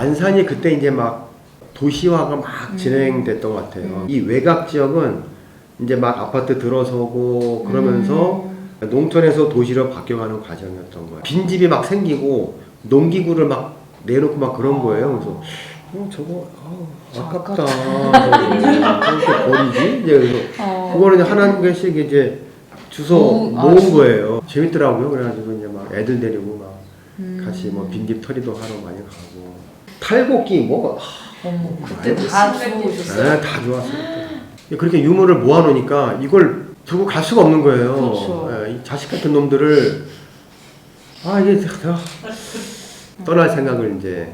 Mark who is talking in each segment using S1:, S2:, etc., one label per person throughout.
S1: 안산이 그때 이제 막 도시화가 막 진행됐던 것 같아요. 이 외곽 지역은 이제 막 아파트 들어서고 그러면서 농촌에서 도시로 바뀌어가는 과정이었던 거예요. 빈집이 막 생기고 농기구를 막 내놓고 막 그런 거예요. 그래서 저거 아깝다. 저렇게 버리지? 이제 그래서 그거는 이제 하나 개씩 이제 주워 모은 거예요. 재밌더라고요. 그래가지고 이제 막 애들 데리고 막 같이 뭐 빈집 털이도 하러 많이 가고 탈곡기 뭐가
S2: 그때 다 주워오셨어요?
S1: 네, 다 좋았어요. 그렇게 유물을 모아놓으니까 이걸 두고 갈 수가 없는 거예요.
S2: 그렇죠.
S1: 이 자식 같은 놈들을 이게 떠날 생각을 이제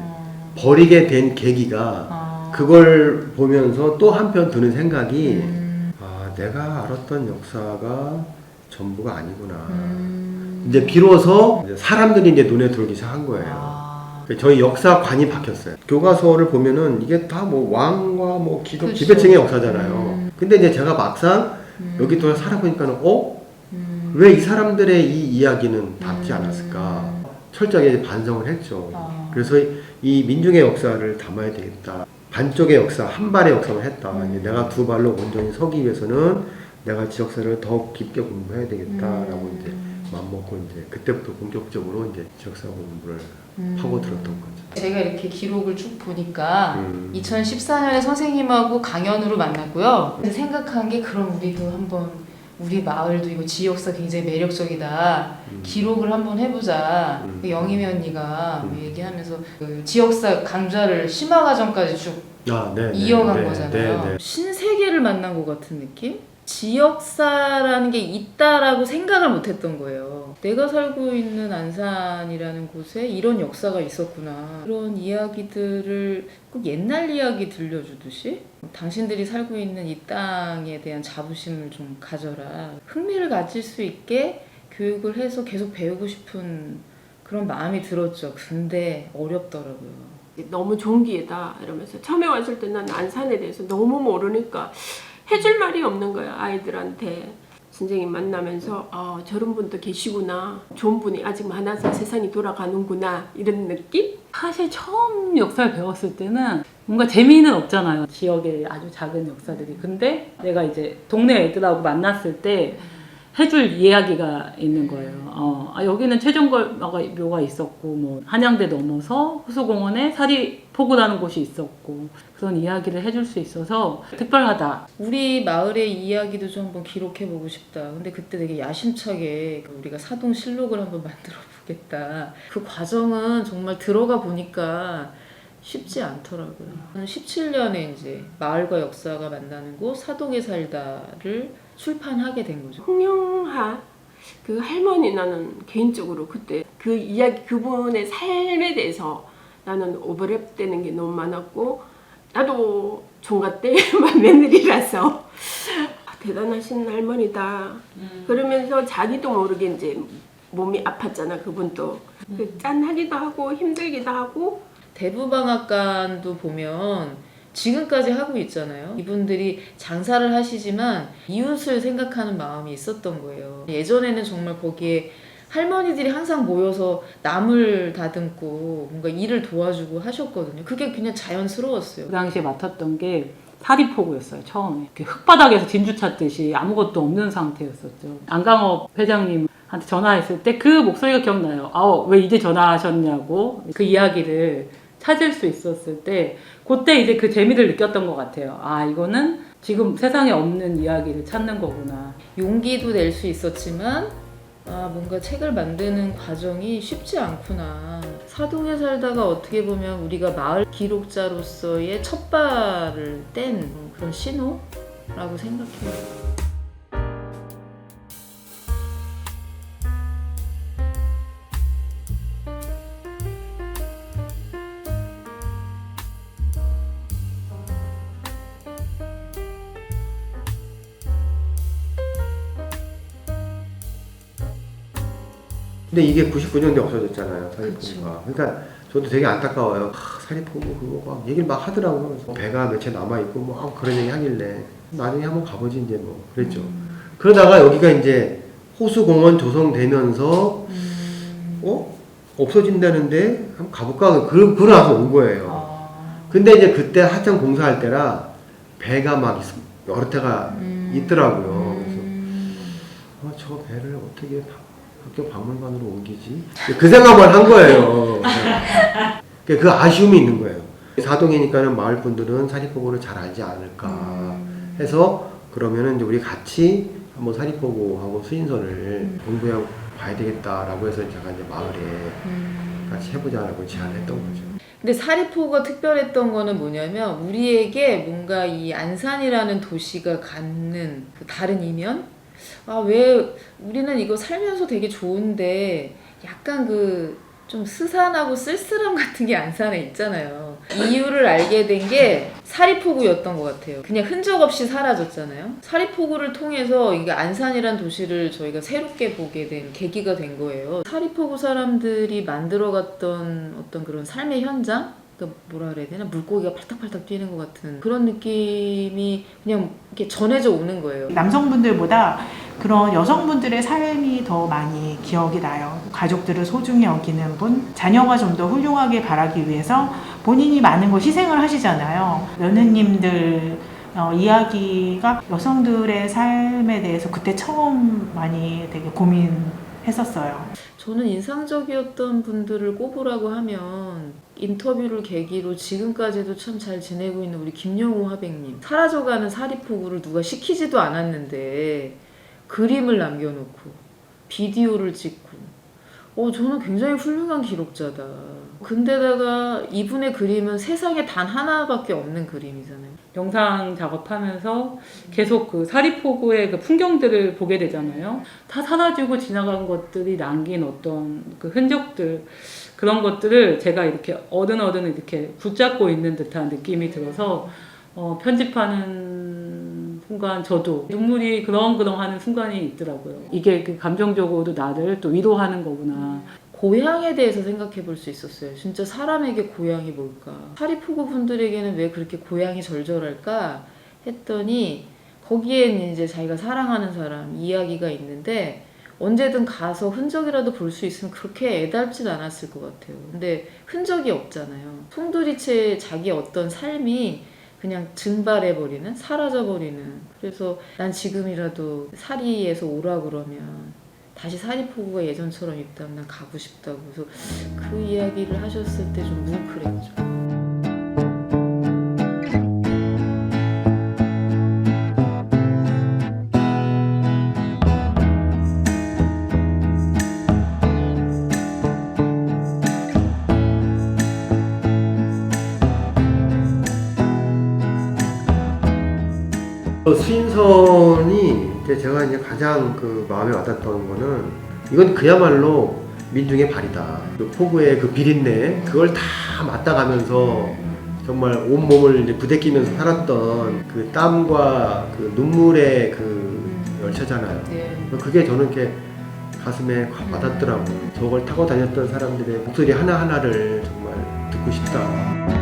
S1: 버리게 된 계기가 그걸 보면서 또 한편 드는 생각이 내가 알았던 역사가 전부가 아니구나. 이제 비로소 이제 사람들이 이제 눈에 들어오기 시작한 거예요. 저희 역사관이 바뀌었어요. 교과서를 보면은 이게 다 뭐 왕과 뭐 기독
S2: 그렇죠.
S1: 지배층의 역사잖아요. 근데 이제 제가 막상 여기 또 살아보니까는 왜 이 사람들의 이 이야기는 닿지 않았을까? 철저하게 반성을 했죠. 그래서 이 민중의 역사를 담아야 되겠다. 반쪽의 역사, 한 발의 역사만 했다. 이제 내가 두 발로 온전히 서기 위해서는 내가 지역사를 더 깊게 공부해야 되겠다라고 이제 마음먹고 이제 그때부터 본격적으로 이제 지역사 공부를 파고들었던 거죠.
S2: 제가 이렇게 기록을 쭉 보니까 2014년에 선생님하고 강연으로 만났고요. 생각한 게 그럼 우리도 한번 우리 마을도 이거 지역사 굉장히 매력적이다. 기록을 한번 해보자. 영임이 언니가 얘기하면서 그 지역사 강좌를 심화과정까지 쭉 이어간 거잖아요. 신세계를 만난 것 같은 느낌? 지역사라는 게 있다라고 생각을 못했던 거예요. 내가 살고 있는 안산이라는 곳에 이런 역사가 있었구나. 그런 이야기들을 꼭 옛날 이야기 들려주듯이 당신들이 살고 있는 이 땅에 대한 자부심을 좀 가져라. 흥미를 가질 수 있게 교육을 해서 계속 배우고 싶은 그런 마음이 들었죠. 근데 어렵더라고요.
S3: 너무 존귀하다 이러면서 처음에 왔을 때 난 안산에 대해서 너무 모르니까 해줄 말이 없는 거야. 아이들한테 선생님 만나면서 저런 분도 계시구나, 좋은 분이 아직 많아서 세상이 돌아가는구나, 이런 느낌?
S4: 사실 처음 역사를 배웠을 때는 뭔가 재미는 없잖아요. 지역의 아주 작은 역사들이. 근데 내가 이제 동네 애들하고 만났을 때 해줄 이야기가 있는 거예요. 여기는 최종걸묘가 있었고, 뭐 한양대 넘어서 호수공원에 사리포구라는 곳이 있었고, 그런 이야기를 해줄 수 있어서 특별하다.
S2: 우리 마을의 이야기도 좀 한번 기록해보고 싶다. 근데 그때 되게 야심차게 우리가 사동실록을 한번 만들어 보겠다. 그 과정은 정말 들어가 보니까 쉽지 않더라고요. 17년에 이제 마을과 역사가 만나는 곳 사동에 살다를 출판하게 된 거죠.
S3: 홍영하 그 할머니, 나는 개인적으로 그때 그 이야기, 그분의 삶에 대해서 나는 오버랩되는 게 너무 많았고, 나도 종가 때 며느리라서 대단하신 할머니다. 그러면서 자기도 모르게 이제 몸이 아팠잖아. 그분도 짠하기도 하고 힘들기도 하고.
S2: 대부방앗간도 보면 지금까지 하고 있잖아요. 이분들이 장사를 하시지만 이웃을 생각하는 마음이 있었던 거예요. 예전에는 정말 거기에 할머니들이 항상 모여서 나물 다듬고 뭔가 일을 도와주고 하셨거든요. 그게 그냥 자연스러웠어요.
S4: 그 당시에 맡았던 게 사리포구였어요. 처음에 흙바닥에서 진주 찾듯이 아무것도 없는 상태였었죠. 안강업 회장님한테 전화했을 때 그 목소리가 기억나요. 왜 이제 전화하셨냐고. 그 이야기를 찾을 수 있었을 때 그때 이제 그 재미를 느꼈던 것 같아요. 이거는 지금 세상에 없는 이야기를 찾는 거구나.
S2: 용기도 낼 수 있었지만 뭔가 책을 만드는 과정이 쉽지 않구나. 사동에 살다가 어떻게 보면 우리가 마을 기록자로서의 첫 발을 뗀 그런 신호라고 생각해요.
S1: 근데 이게 99년도에 없어졌잖아요, 사리포구가. 그러니까 저도 되게 안타까워요. 사리포구 그거 막 얘기를 막 하더라고요. 배가 몇 채 남아있고 뭐 그런 얘기 하길래 나중에 한번 가보지 이제 뭐 그랬죠. 그러다가 여기가 이제 호수공원 조성되면서 없어진다는데 한번 가볼까? 그러고 나서 온 거예요. 근데 이제 그때 한참 공사할 때라 배가 막 여러 태가 있더라고요. 그래서 저 배를 어떻게 학교 박물관으로 옮기지? 그 생각을 한 거예요. 그 아쉬움이 있는 거예요. 사동이니까는 마을 분들은 사립포구를 잘 알지 않을까 해서 그러면은 이제 우리 같이 한번 사립포구하고 수인선을 공부해 봐야 되겠다라고 해서 제가 이제 마을에 같이 해보자라고 제안을 했던 거죠.
S2: 근데 사립포구가 특별했던 거는 뭐냐면 우리에게 뭔가 이 안산이라는 도시가 갖는 그 다른 이면? 아, 왜 우리는 이거 살면서 되게 좋은데 약간 그 좀 스산하고 쓸쓸함 같은 게 안산에 있잖아요. 이유를 알게 된 게 사립포구였던 것 같아요. 그냥 흔적 없이 사라졌잖아요. 사립포구를 통해서 이게 안산이란 도시를 저희가 새롭게 보게 된 계기가 된 거예요. 사립포구 사람들이 만들어갔던 어떤 그런 삶의 현장? 그러니까 뭐라 그래야 되나? 물고기가 팔딱팔딱 뛰는 것 같은 그런 느낌이 그냥 이렇게 전해져 오는 거예요.
S5: 남성분들보다 그런 여성분들의 삶이 더 많이 기억이 나요. 가족들을 소중히 여기는 분, 자녀가 좀 더 훌륭하게 바라기 위해서 본인이 많은 걸 희생을 하시잖아요. 며느님들 이야기가 여성들의 삶에 대해서 그때 처음 많이 되게 고민했었어요.
S2: 저는 인상적이었던 분들을 꼽으라고 하면 인터뷰를 계기로 지금까지도 참 잘 지내고 있는 우리 김영호 화백님. 사라져가는 사립포구를 누가 시키지도 않았는데 그림을 남겨놓고 비디오를 찍고 저는 굉장히 훌륭한 기록자다. 근데다가 이분의 그림은 세상에 단 하나밖에 없는 그림이잖아요.
S4: 영상 작업하면서 계속 그 사립포구의 그 풍경들을 보게 되잖아요. 다 사라지고 지나간 것들이 남긴 어떤 그 흔적들, 그런 것들을 제가 이렇게 어든 이렇게 붙잡고 있는 듯한 느낌이 들어서 편집하는 순간 저도 눈물이 그렁그렁 하는 순간이 있더라고요. 이게 그 감정적으로도 나를 또 위로하는 거구나.
S2: 고향에 대해서 생각해 볼 수 있었어요. 진짜 사람에게 고향이 뭘까? 사립포구 분들에게는 왜 그렇게 고향이 절절할까? 했더니 거기에는 이제 자기가 사랑하는 사람 이야기가 있는데 언제든 가서 흔적이라도 볼 수 있으면 그렇게 애달진 않았을 것 같아요. 근데 흔적이 없잖아요. 송두리째 자기 어떤 삶이 그냥 증발해버리는, 사라져버리는. 그래서 난 지금이라도 사리에서 오라 그러면 다시 사립포구가 예전처럼 있다면 난 가고 싶다고. 그래서 그 이야기를 하셨을 때 좀 뭉클했죠.
S1: 수인선이 이제 제가 이제 가장 그 마음에 와닿던 거는 이건 그야말로 민중의 발이다. 그 포구의 그 비린내 그걸 다 맡아가면서 정말 온 몸을 이제 부대끼면서 살았던 그 땀과 그 눈물의 그 열차잖아요.
S2: 네.
S1: 그게 저는 이렇게 가슴에 확 와닿더라고요. 저걸 타고 다녔던 사람들의 목소리 하나하나를 정말 듣고 싶다.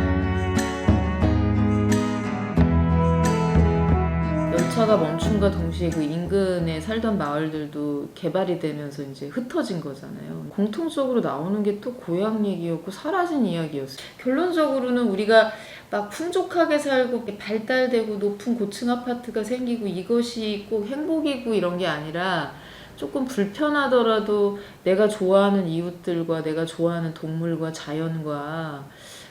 S2: 열차가 멈춤과 동시에 그 인근에 살던 마을들도 개발이 되면서 이제 흩어진 거잖아요. 공통적으로 나오는 게 또 고향 얘기였고 사라진 이야기였어요. 결론적으로는 우리가 막 풍족하게 살고 발달되고 높은 고층 아파트가 생기고 이것이 꼭 행복이고 이런 게 아니라 조금 불편하더라도 내가 좋아하는 이웃들과 내가 좋아하는 동물과 자연과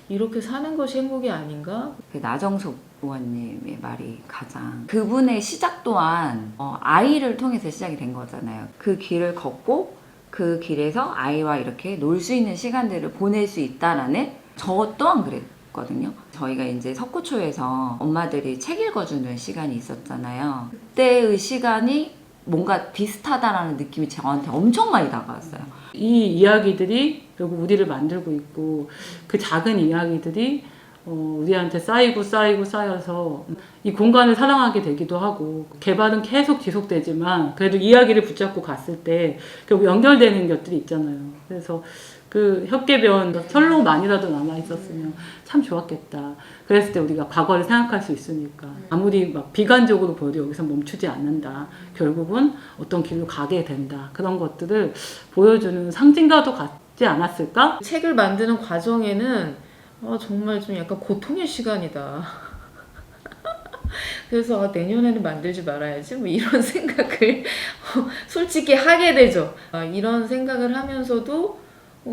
S2: 이렇게 사는 것이 행복이 아닌가?
S6: 그 나정숙 의원님의 말이 가장 그분의 시작 또한 아이를 통해서 시작이 된 거잖아요. 그 길을 걷고 그 길에서 아이와 이렇게 놀 수 있는 시간들을 보낼 수 있다라는 저 또한 그랬거든요. 저희가 이제 석구초에서 엄마들이 책 읽어주는 시간이 있었잖아요. 그때의 시간이 뭔가 비슷하다라는 느낌이 저한테 엄청 많이 다가왔어요.
S4: 이 이야기들이 결국 우리를 만들고 있고 그 작은 이야기들이 우리한테 쌓여서 이 공간을 사랑하게 되기도 하고 개발은 계속 지속되지만 그래도 이야기를 붙잡고 갔을 때 결국 연결되는 것들이 있잖아요. 그래서 그 혓개변 철로만이라도 남아있었으면 참 좋았겠다. 그랬을 때 우리가 과거를 생각할 수 있으니까 아무리 막 비관적으로 보여도 여기서 멈추지 않는다. 결국은 어떤 길로 가게 된다. 그런 것들을 보여주는 상징과도 같지 않았을까?
S2: 책을 만드는 과정에는 정말 좀 약간 고통의 시간이다. 그래서 내년에는 만들지 말아야지 뭐 이런 생각을 솔직히 하게 되죠. 이런 생각을 하면서도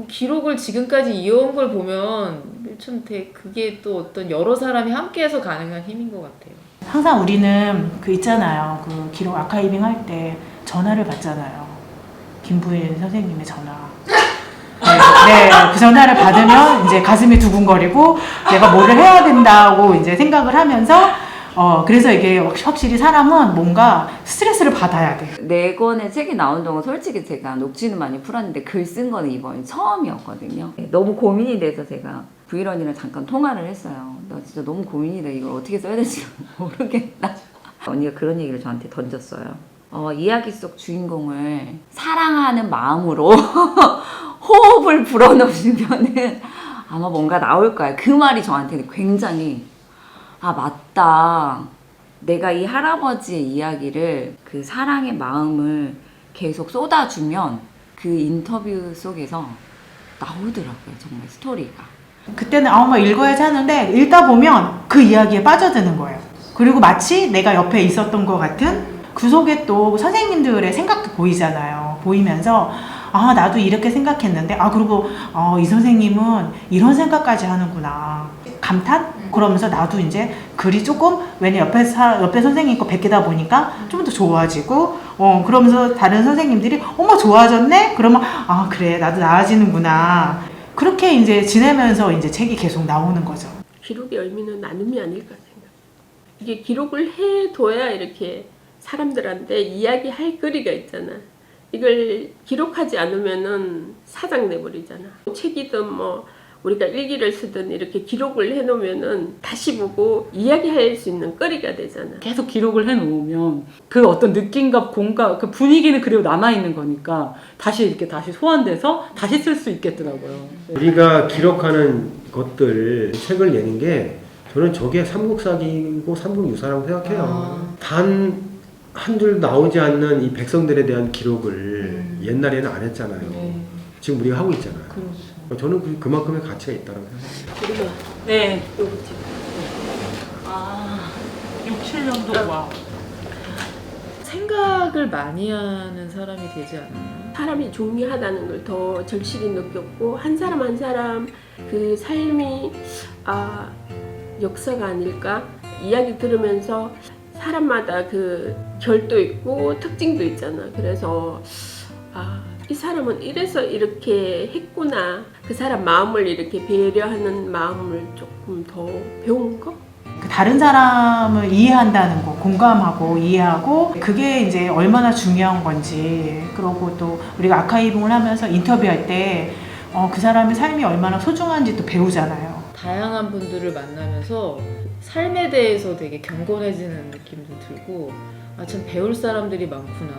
S2: 기록을 지금까지 이어온 걸 보면 참 그게 또 어떤 여러 사람이 함께해서 가능한 힘인 것 같아요.
S5: 항상 우리는 그 있잖아요. 그 기록 아카이빙 할 때 전화를 받잖아요. 김부인 선생님의 전화. 네, 그 전화를 받으면 이제 가슴이 두근거리고 내가 뭐를 해야 된다고 이제 생각을 하면서 그래서 이게 확실히 사람은 뭔가 스트레스를 받아야 돼.
S6: 4권의 책이 나온 동안 솔직히 제가 녹취는 많이 풀었는데 글 쓴 거는 이번이 처음이었거든요. 너무 고민이 돼서 제가 브이런이랑 잠깐 통화를 했어요. 나 진짜 너무 고민이 돼. 이걸 어떻게 써야 될지 모르겠다. 언니가 그런 얘기를 저한테 던졌어요. 이야기 속 주인공을 사랑하는 마음으로 호흡을 불어넣으시면은 아마 뭔가 나올 거야. 그 말이 저한테는 굉장히 맞다. 내가 이 할아버지의 이야기를 그 사랑의 마음을 계속 쏟아주면 그 인터뷰 속에서 나오더라고요. 정말 스토리가.
S5: 그때는 막 읽어야지 하는데 읽다 보면 그 이야기에 빠져드는 거예요. 그리고 마치 내가 옆에 있었던 것 같은 그 속에 또 선생님들의 생각도 보이잖아요. 보이면서 나도 이렇게 생각했는데 그리고 이 선생님은 이런 생각까지 하는구나. 감탄? 그러면서 나도 이제 글이 조금 왜냐 옆에 선생님 거 베끼다 보니까 좀 더 좋아지고 그러면서 다른 선생님들이 어머 좋아졌네? 그러면 그래 나도 나아지는구나. 그렇게 이제 지내면서 이제 책이 계속 나오는 거죠.
S3: 기록의 의미는 나눔이 아닐까 생각. 이게 기록을 해둬야 이렇게 사람들한테 이야기할 거리가 있잖아. 이걸 기록하지 않으면은 사장돼 버리잖아. 책이든 뭐 우리가 일기를 쓰든 이렇게 기록을 해놓으면은 다시 보고 이야기할 수 있는 거리가 되잖아.
S4: 계속 기록을 해놓으면 그 어떤 느낌과 공감, 그 분위기는 그대로 남아있는 거니까 다시 소환돼서 다시 쓸 수 있겠더라고요.
S1: 우리가 기록하는 것들 책을 내는 게 저는 저게 삼국사기고 삼국유사라고 생각해요. 단 한 줄 나오지 않는 이 백성들에 대한 기록을 옛날에는 안 했잖아요.
S2: 네.
S1: 지금 우리가 하고 있잖아요.
S2: 그렇죠.
S1: 저는 그만큼의 가치가 있다고 생각합니다.
S3: 그리고
S4: 네.
S3: 요거 책.
S4: 6, 7년도 와.
S2: 생각을 많이 하는 사람이 되지 않아요?
S3: 사람이 중요하다는 걸 더 절실히 느꼈고 한 사람 한 사람 그 삶이 역사가 아닐까? 이야기 들으면서 사람마다 그 결도 있고 특징도 있잖아. 그래서 이 사람은 이래서 이렇게 했구나. 그 사람 마음을 이렇게 배려하는 마음을 조금 더 배운 거?
S5: 다른 사람을 이해한다는 거, 공감하고 이해하고 그게 이제 얼마나 중요한 건지. 그리고 또 우리가 아카이빙을 하면서 인터뷰할 때 그 사람의 삶이 얼마나 소중한지 또 배우잖아요.
S2: 다양한 분들을 만나면서 삶에 대해서 되게 경건해지는 느낌도 들고 참 배울 사람들이 많구나.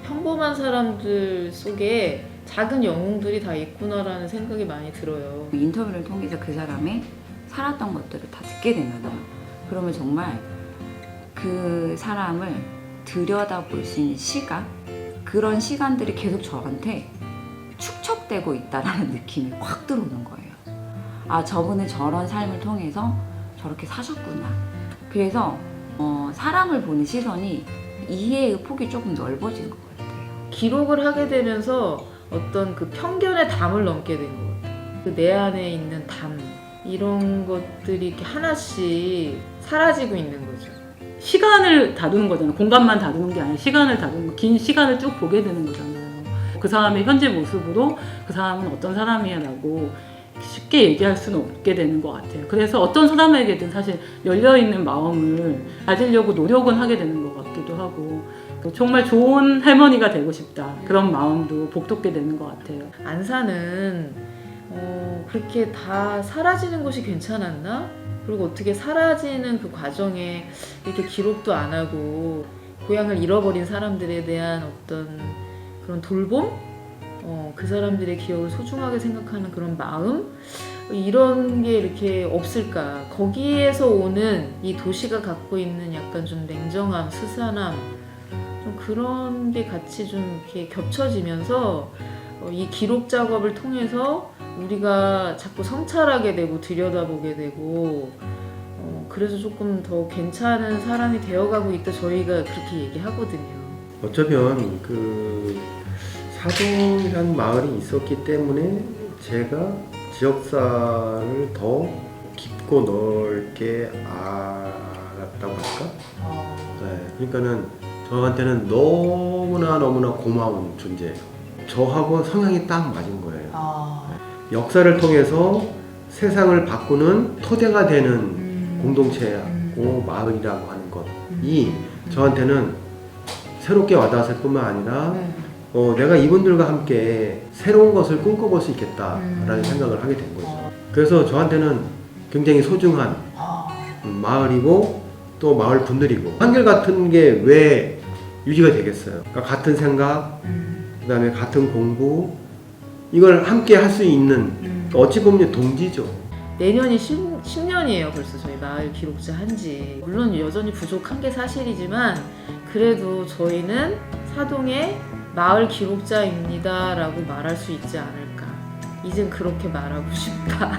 S2: 평범한 사람들 속에 작은 영웅들이 다 있구나라는 생각이 많이 들어요.
S6: 인터뷰를 통해서 그 사람의 살았던 것들을 다 듣게 되잖아요. 그러면 정말 그 사람을 들여다볼 수 있는 시간, 그런 시간들이 계속 저한테 축적되고 있다라는 느낌이 확 들어오는 거예요. 저분은 저런 삶을 통해서 저렇게 사셨구나. 그래서 사람을 보는 시선이 이해의 폭이 조금 넓어진 것 같아요.
S2: 기록을 하게 되면서 어떤 그 편견의 담을 넘게 된 것 같아요. 그 내 안에 있는 담, 이런 것들이 이렇게 하나씩 사라지고 있는 거죠.
S4: 시간을 다루는 거잖아요. 공간만 다루는 게 아니라 시간을 다루는 거, 긴 시간을 쭉 보게 되는 거잖아요. 그 사람의 현재 모습으로 그 사람은 어떤 사람이야라고 쉽게 얘기할 수는 없게 되는 것 같아요. 그래서 어떤 사람에게든 사실 열려있는 마음을 가지려고 노력은 하게 되는 것 같기도 하고 정말 좋은 할머니가 되고 싶다. 그런 마음도 복돋게 되는 것 같아요.
S2: 안사는 그렇게 다 사라지는 것이 괜찮았나? 그리고 어떻게 사라지는 그 과정에 이렇게 기록도 안 하고 고향을 잃어버린 사람들에 대한 어떤 그런 돌봄? 그 사람들의 기억을 소중하게 생각하는 그런 마음? 이런 게 이렇게 없을까? 거기에서 오는 이 도시가 갖고 있는 약간 좀 냉정함, 스산함, 좀 그런 게 같이 좀 이렇게 겹쳐지면서 이 기록 작업을 통해서 우리가 자꾸 성찰하게 되고 들여다보게 되고 그래서 조금 더 괜찮은 사람이 되어가고 있다 저희가 그렇게 얘기하거든요.
S1: 어쩌면 그 사동이라는 마을이 있었기 때문에 제가 지역사를 더 깊고 넓게 알았다고 할까? 네, 그러니까는 저한테는 너무나 고마운 존재예요. 저하고 성향이 딱 맞은 거예요. 역사를 통해서 세상을 바꾸는 토대가 되는 공동체고 마을이라고 하는 것이 저한테는 새롭게 와닿았을 뿐만 아니라 내가 이분들과 함께 새로운 것을 꿈꿔볼 수 있겠다라는 생각을 하게 된 거죠. 그래서 저한테는 굉장히 소중한 마을이고 또 마을 분들이고 한결같은 게 왜 유지가 되겠어요. 그러니까 같은 생각, 그 다음에 같은 공부 이걸 함께 할 수 있는 어찌 보면 동지죠.
S2: 내년이 10년이에요 벌써 저희 마을 기록자 한지. 물론 여전히 부족한 게 사실이지만 그래도 저희는 사동의 마을 기록자입니다 라고 말할 수 있지 않을까. 이젠 그렇게 말하고 싶다.